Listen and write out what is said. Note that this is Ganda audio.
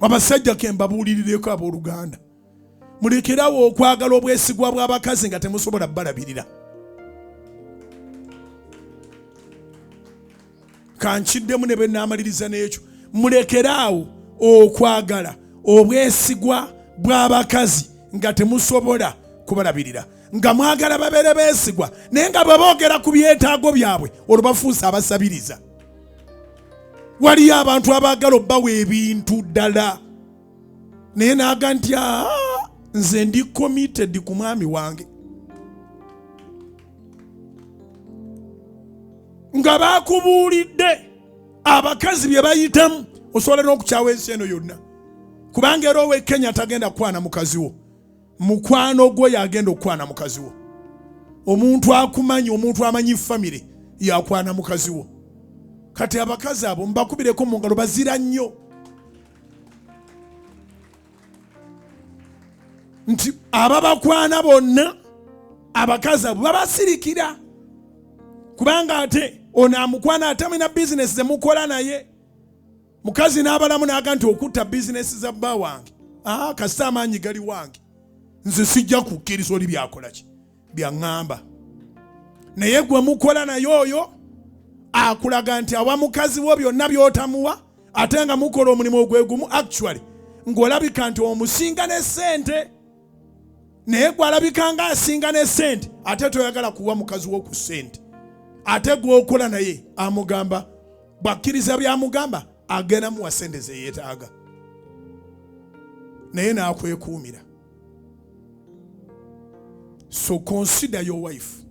abasajja ke mbabuulirireko abooluganda, mulekerawo okwagala obwesigwa bw'abakazi nga temusobola balabirira. Kankiddemu ne bwe naamaliriza n'ekyo, mulekeraawo okwagala obwesigwa bw'abakazi nga temusobola kubalabirira, nga mwagala babeere beesigwa naye nga bwe boogera ku byetaago byabwe olwo bafuusa abasabiriza. Waliyo abantu abaagala obbawa ebintu ddala naye naaga nti nze ndi committed ku mwami wange, nga bakubuulidde abakazi bye bayitamu. Osobola n'okukyawa ensi eno yonna, kubanga era owe Kenya tagenda kukwana mukazi wo, mukwano gwo yagenda okukwana mukazi wo. Omuntu akumanyi, omuntu amanyi famire yakwana mukazi wo. Kati abakazi abo mbakubireko mu ngalo, bazira nnyo. Nti ababakwana bonna abakazi abo babasirikira, kubanga ate ono amukwana atamina bizinesi zemukola naye. Mukazi n'abalamu n'aga nti okutta bizinesi za bba wange, kasita amaanyi gali wange, nze sijja kukkiriza oli byakola ki byaŋŋamba. Naye gwe mukola naye oyo akulaga nti awa mukazi wo byonna by'otamuwa, ate nga mukola omulimu ogwe gumu, actually ng'olabika nti omusinga ne ssente. Naye gwe alabika nga asinga ne ssente, ate toyagala kuwa mukazi wo ku ssente. Ate gw'okola naye amugamba, bwakkiriza byamugamba agenda muwa ssente ze yeetaaga, naye n'akwekuumira. So consider your wife.